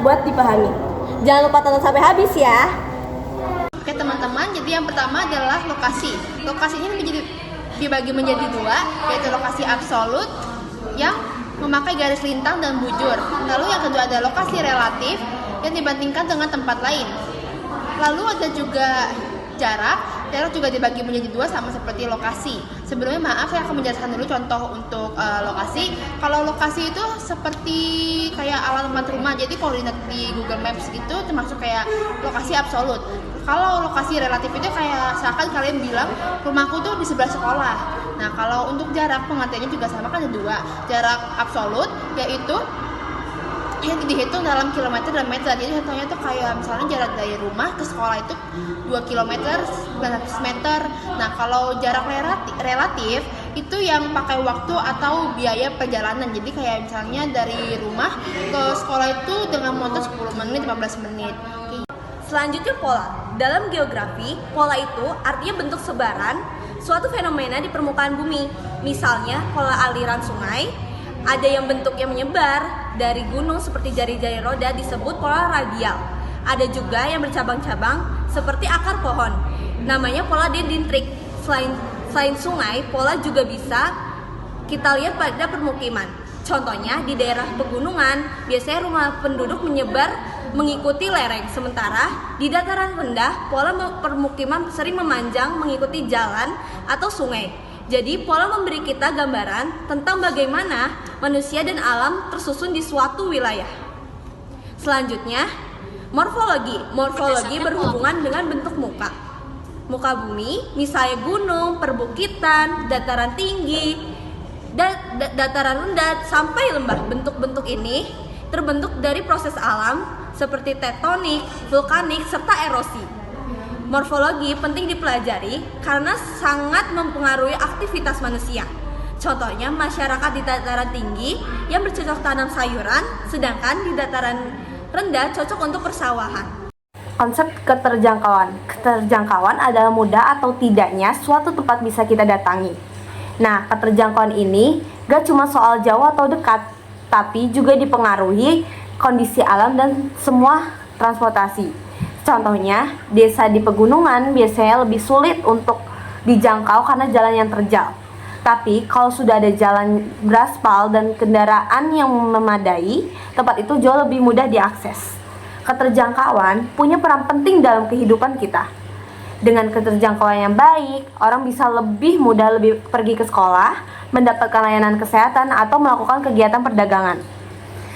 buat dipahami. Jangan lupa tonton sampai habis ya. Oke teman-teman, jadi yang pertama adalah lokasi. Lokasi ini dibagi menjadi dua, yaitu lokasi absolut yang memakai garis lintang dan bujur. Lalu yang kedua ada lokasi relatif yang dibandingkan dengan tempat lain. Lalu ada juga jarak. Jarak juga dibagi menjadi dua sama seperti lokasi. Sebelumnya maaf, saya akan menjelaskan dulu contoh untuk lokasi. Kalau lokasi itu seperti kayak alamat rumah, jadi koordinat di Google Maps itu termasuk kayak lokasi absolut. Kalau lokasi relatif itu kayak seakan kalian bilang rumahku tuh di sebelah sekolah. Nah kalau untuk jarak pengertiannya juga sama, kan ada dua. Jarak absolut yaitu yang dihitung dalam kilometer dan meter. Jadi contohnya tuh kayak misalnya jarak dari rumah ke sekolah itu 2 km 900 meter. Nah kalau jarak relatif itu yang pakai waktu atau biaya perjalanan. Jadi kayak misalnya dari rumah ke sekolah itu dengan motor 10 menit 15 menit. Selanjutnya pola. Dalam geografi, pola itu artinya bentuk sebaran suatu fenomena di permukaan bumi. Misalnya pola aliran sungai, ada yang bentuknya menyebar dari gunung seperti jari-jari roda disebut pola radial. Ada juga yang bercabang-cabang seperti akar pohon, namanya pola dendritrik. Selain sungai, pola juga bisa kita lihat pada permukiman. Contohnya di daerah pegunungan, biasanya rumah penduduk menyebar mengikuti lereng, sementara di dataran rendah, pola permukiman sering memanjang mengikuti jalan atau sungai. Jadi pola memberi kita gambaran tentang bagaimana manusia dan alam tersusun di suatu wilayah. Selanjutnya, morfologi. Morfologi berhubungan dengan bentuk muka. Muka bumi, misalnya gunung, perbukitan, dataran tinggi, dataran rendah, sampai lembah. Bentuk-bentuk ini terbentuk dari proses alam seperti tektonik, vulkanik, serta erosi. Morfologi penting dipelajari karena sangat mempengaruhi aktivitas manusia. Contohnya masyarakat di dataran tinggi yang bercocok tanam sayuran, sedangkan di dataran rendah cocok untuk persawahan. Konsep keterjangkauan. Keterjangkauan adalah mudah atau tidaknya suatu tempat bisa kita datangi. Nah, keterjangkauan ini gak cuma soal jauh atau dekat, tapi juga dipengaruhi kondisi alam dan semua transportasi. Contohnya, desa di pegunungan biasanya lebih sulit untuk dijangkau karena jalan yang terjal. Tapi kalau sudah ada jalan beraspal dan kendaraan yang memadai, tempat itu jauh lebih mudah diakses. Keterjangkauan punya peran penting dalam kehidupan kita. Dengan keterjangkauan yang baik, orang bisa lebih mudah pergi ke sekolah, mendapatkan layanan kesehatan, atau melakukan kegiatan perdagangan.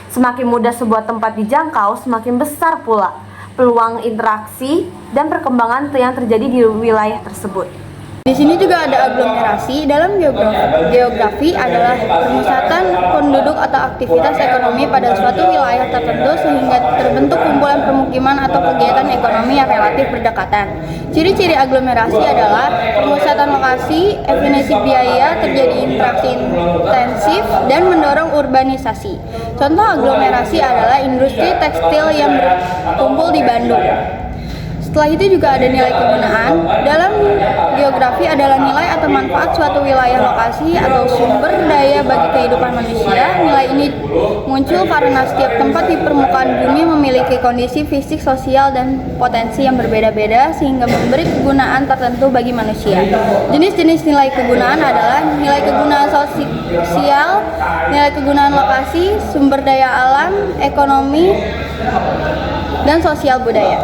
Semakin mudah sebuah tempat dijangkau, semakin besar pula peluang interaksi dan perkembangan yang terjadi di wilayah tersebut. Di sini juga ada aglomerasi. Dalam geografi adalah permusatan penduduk atau aktivitas ekonomi pada suatu wilayah tertentu sehingga terbentuk kumpulan permukiman atau kegiatan ekonomi yang relatif berdekatan. Ciri-ciri aglomerasi adalah permusatan lokasi, efisiensi biaya, terjadi interaksi intensif, dan mendorong urbanisasi. Contoh aglomerasi adalah industri tekstil yang berkumpul di Bandung. Setelah itu juga ada nilai kegunaan. Dalam geografi adalah nilai atau manfaat suatu wilayah, lokasi, atau sumber daya bagi kehidupan manusia. Nilai ini muncul karena setiap tempat di permukaan bumi memiliki kondisi fisik, sosial, dan potensi yang berbeda-beda sehingga memberi kegunaan tertentu bagi manusia. Jenis-jenis nilai kegunaan adalah nilai kegunaan sosial, nilai kegunaan lokasi, sumber daya alam, ekonomi, dan sosial budaya.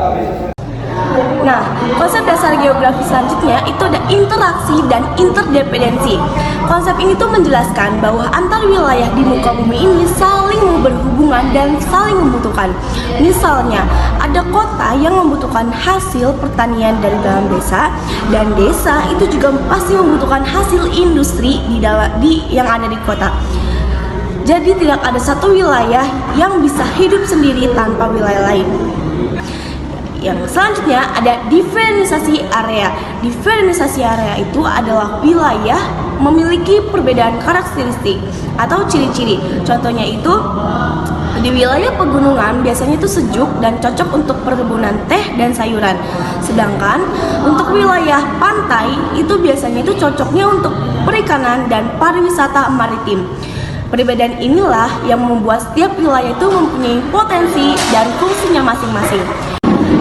Nah, konsep dasar geografi selanjutnya itu ada interaksi dan interdependensi. Konsep ini tuh menjelaskan bahwa antar wilayah di muka bumi ini saling berhubungan dan saling membutuhkan. Misalnya, ada kota yang membutuhkan hasil pertanian dari dalam desa, dan desa itu juga pasti membutuhkan hasil industri yang ada di kota. Jadi tidak ada satu wilayah yang bisa hidup sendiri tanpa wilayah lain. Yang selanjutnya ada diferensiasi area. Diferensiasi area itu adalah wilayah memiliki perbedaan karakteristik atau ciri-ciri. Contohnya itu di wilayah pegunungan biasanya itu sejuk dan cocok untuk perkebunan teh dan sayuran. Sedangkan untuk wilayah pantai itu biasanya itu cocoknya untuk perikanan dan pariwisata maritim. Perbedaan inilah yang membuat setiap wilayah itu mempunyai potensi dan fungsinya masing-masing.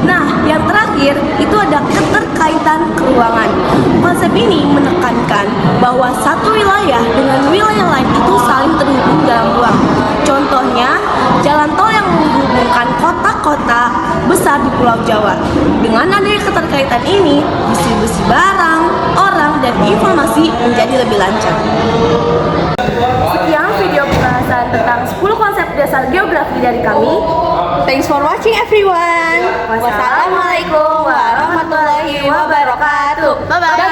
Nah, yang terakhir itu ada keterkaitan keuangan. Konsep ini menekankan bahwa satu wilayah dengan wilayah lain itu saling terhubung dalam ruang. Contohnya, jalan tol yang menghubungkan kota-kota besar di Pulau Jawa. Dengan adanya keterkaitan ini, distribusi barang, orang, dan informasi menjadi lebih lancar. Sekian video pembahasan tentang 10 konsep dasar geografi dari kami. Thanks for watching everyone. Wassalamualaikum warahmatullahi wabarakatuh. Bye-bye.